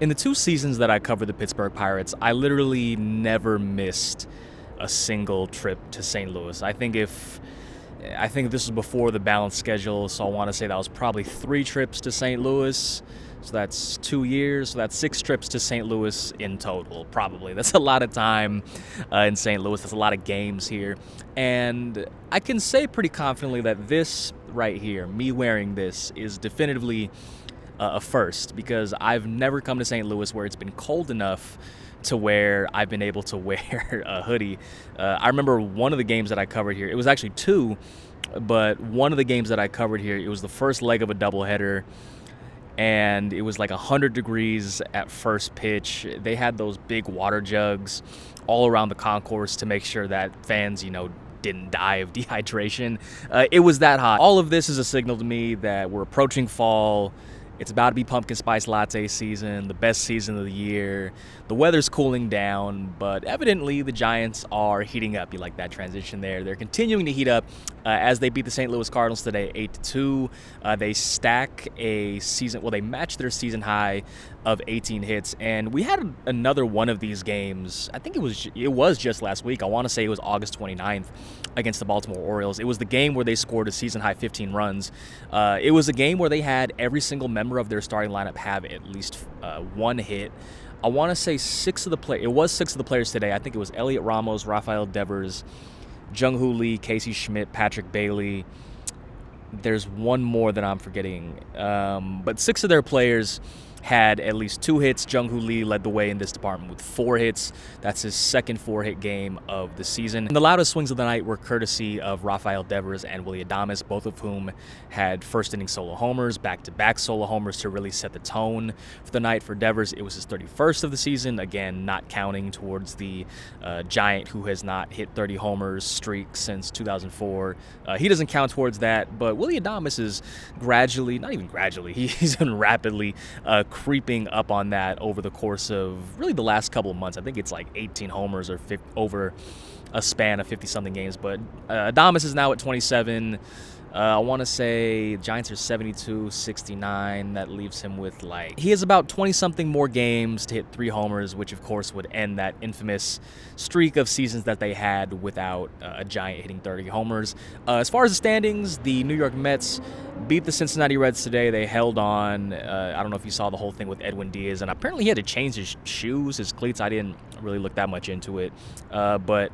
In the 2 seasons that I covered the Pittsburgh Pirates, I literally never missed a single trip to St. Louis. I think this was before the balanced schedule, so I want to say that was probably 3 trips to St. Louis. So that's 2 years. So that's 6 trips to St. Louis in total, probably. That's a lot of time in St. Louis. That's a lot of games here. And I can say pretty confidently that this right here, me wearing this, is definitively a first, because I've never come to St. Louis where it's been cold enough to where I've been able to wear a hoodie. I remember one of the games that I covered here, it was actually 2, but one of the games that I covered here, it was the first leg of a doubleheader, and it was like 100 degrees at first pitch. They had those big water jugs all around the concourse to make sure that fans, didn't die of dehydration. It was that hot. All of this is a signal to me that we're approaching fall. It's about to be pumpkin spice latte season, the best season of the year. The weather's cooling down, but evidently the Giants are heating up. You like that transition there. They're continuing to heat up as they beat the St. Louis Cardinals today 8-2. They they matched their season high of 18 hits, and we had another one of these games. I think it was just last week. I want to say it was August 29th against the Baltimore Orioles. It was the game where they scored a season high 15 runs. It was a game where they had every single member of their starting lineup have at least one hit. I want to say 6 of the players today. I think it was Elliot Ramos, Rafael Devers, Jung-Hoo Lee, Casey Schmidt, Patrick Bailey. There's one more that I'm forgetting. But 6 of their players had at least 2 hits. Jung-Hoo Lee led the way in this department with 4 hits. That's his second 4-hit game of the season. And the loudest swings of the night were courtesy of Rafael Devers and Willy Adames, both of whom had first-inning solo homers, back-to-back solo homers to really set the tone for the night. For Devers, it was his 31st of the season, again, not counting towards the Giant who has not hit 30 homers streak since 2004. He doesn't count towards that, but Willy Adames is he's been rapidly creeping up on that over the course of really the last couple of months. I think it's like 18 homers or over a span of 50-something games. But Adames is now at 27. I want to say Giants are 72, 69. That leaves him with he has about 20-something more games to hit 3 homers, which of course would end that infamous streak of seasons that they had without a Giant hitting 30 homers. As far as the standings, the New York Mets beat the Cincinnati Reds today. They held on. I don't know if you saw the whole thing with Edwin Diaz, and apparently he had to change his shoes, his cleats. I didn't really look that much into it, but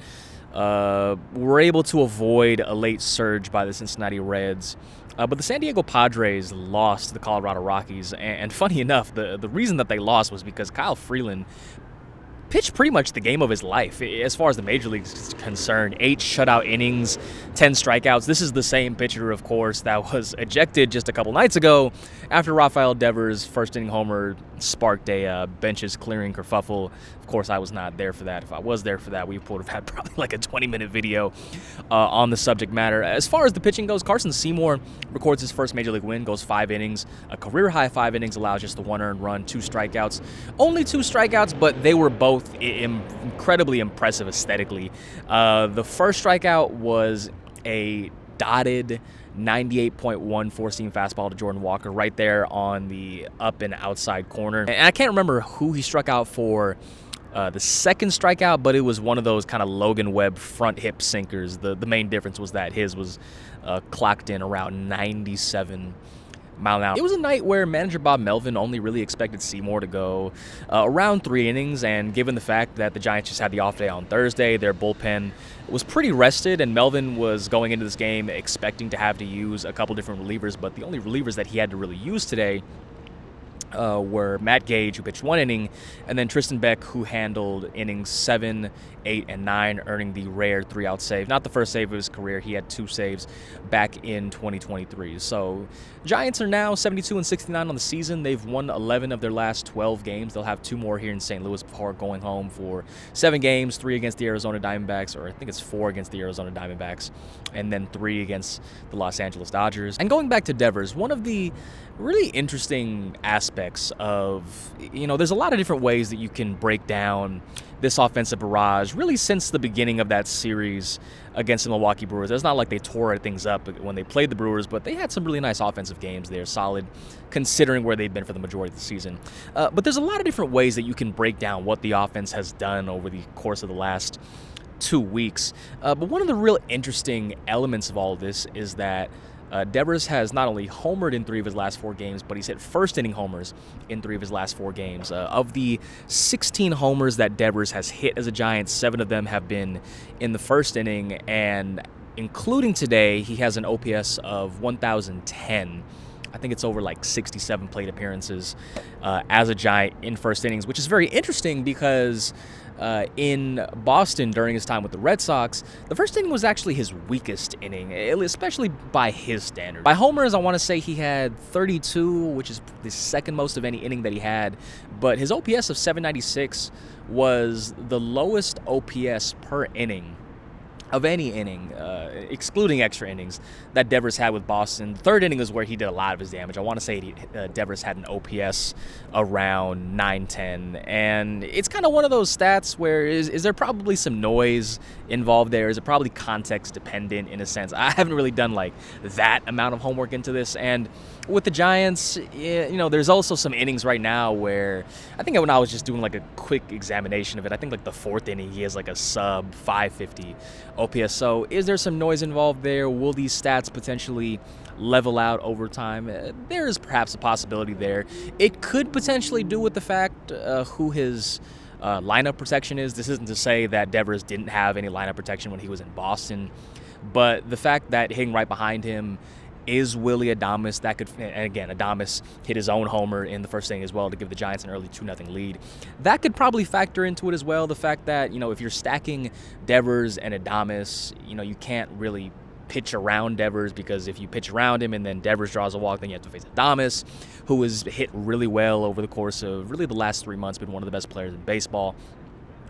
were able to avoid a late surge by the Cincinnati Reds. But the San Diego Padres lost to the Colorado Rockies. And funny enough, the reason that they lost was because Kyle Freeland pitched pretty much the game of his life as far as the major leagues is concerned. 8 shutout innings, 10 strikeouts. This is the same pitcher, of course, that was ejected just a couple nights ago after Rafael Devers' first-inning homer sparked a benches clearing kerfuffle. Of course, I was not there for that. If I was there for that, we would have had probably like a 20-minute video on the subject matter. As far as the pitching goes, Carson Seymour records his first major league win, goes 5 innings. A career-high 5 innings allows just the 1 earned run, 2 strikeouts. Only 2 strikeouts, but they were both incredibly impressive aesthetically. The first strikeout was a dotted 98.1 four-seam fastball to Jordan Walker right there on the up and outside corner. And I can't remember who he struck out for the second strikeout, but it was one of those kind of Logan Webb front hip sinkers. The main difference was that his was clocked in around 97 mile an hour. It was a night where manager Bob Melvin only really expected Seymour to go around 3 innings, and given the fact that the Giants just had the off day on Thursday, their bullpen was pretty rested, and Melvin was going into this game expecting to have to use a couple different relievers, but the only relievers that he had to really use today were Matt Gage, who pitched 1 inning, and then Tristan Beck, who handled innings 7, 8, and 9, earning the rare 3-out save. Not the first save of his career. He had 2 saves back in 2023. So Giants are now 72 and 69 on the season. They've won 11 of their last 12 games. They'll have 2 more here in St. Louis before going home for 7 games, 3 against the Arizona Diamondbacks, or I think it's 4 against the Arizona Diamondbacks, and then 3 against the Los Angeles Dodgers. And going back to Devers, one of the really interesting aspects aspects of, there's a lot of different ways that you can break down this offensive barrage, really since the beginning of that series against the Milwaukee Brewers. It's not like they tore things up when they played the Brewers, but they had some really nice offensive games there, solid considering where they've been for the majority of the season. But there's a lot of different ways that you can break down what the offense has done over the course of the last 2 weeks. But one of the real interesting elements of all of this is that Devers has not only homered in 3 of his last 4 games, but he's hit first-inning homers in 3 of his last 4 games. Of the 16 homers that Devers has hit as a Giant, 7 of them have been in the first inning, and including today, he has an OPS of 1,010. I think it's over like 67 plate appearances as a Giant in first innings, which is very interesting because in Boston during his time with the Red Sox, the first inning was actually his weakest inning, especially by his standard. By homers, I want to say he had 32, which is the second most of any inning that he had, but his OPS of 796 was the lowest OPS per inning of any inning, excluding extra innings, that Devers had with Boston. The third inning is where he did a lot of his damage. I want to say Devers had an OPS around 910, and it's kind of one of those stats where is there probably some noise involved there? Is it probably context dependent in a sense? I haven't really done like that amount of homework into this, and with the Giants, there's also some innings right now where I think when I was just doing like a quick examination of it, I think like the 4th inning he has like a sub 550 OPS. So is there some noise involved there? Will these stats potentially level out over time? There is perhaps a possibility there. It could potentially do with the fact who his lineup protection is. This isn't to say that Devers didn't have any lineup protection when he was in Boston, but the fact that hitting right behind him is Willy Adames. That could, and again, Adames hit his own homer in the first inning as well to give the Giants an early 2-0 lead. That could probably factor into it as well. The fact that, if you're stacking Devers and Adames, you can't really pitch around Devers, because if you pitch around him and then Devers draws a walk, then you have to face Adames, who has hit really well over the course of really the last 3 months, been one of the best players in baseball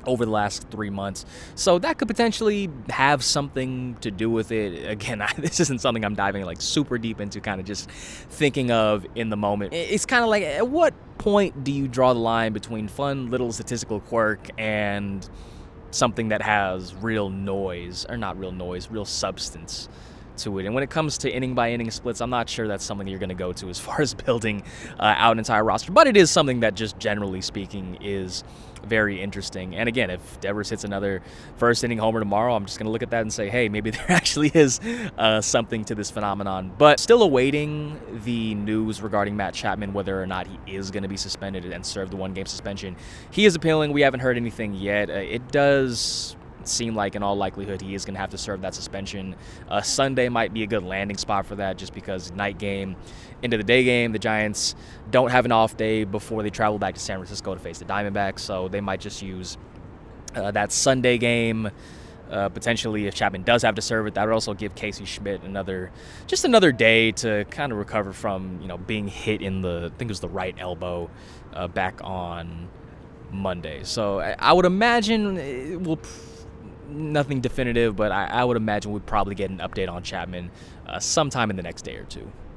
over the last 3 months. So that could potentially have something to do with it. Again, this isn't something I'm diving like super deep into, kind of just thinking of in the moment. It's kind of like, at what point do you draw the line between fun little statistical quirk and something that has real noise, or not real noise, real substance to it? And when it comes to inning by inning splits, I'm not sure that's something you're going to go to as far as building out an entire roster, but it is something that, just generally speaking, is very interesting. And again, if Devers hits another first inning homer tomorrow, I'm just going to look at that and say, hey, maybe there actually is something to this phenomenon. But still awaiting the news regarding Matt Chapman, whether or not he is going to be suspended and serve the 1-game suspension. He is appealing. We haven't heard anything yet. It does seem like in all likelihood he is going to have to serve that suspension. Sunday might be a good landing spot for that, just because night game into the day game, the Giants don't have an off day before they travel back to San Francisco to face the Diamondbacks, so they might just use that Sunday game. Potentially, if Chapman does have to serve it, that would also give Casey Schmidt another day to kind of recover from being hit in the, I think it was the right elbow back on Monday. So I would imagine nothing definitive, but I would imagine we'd probably get an update on Chapman sometime in the next day or two.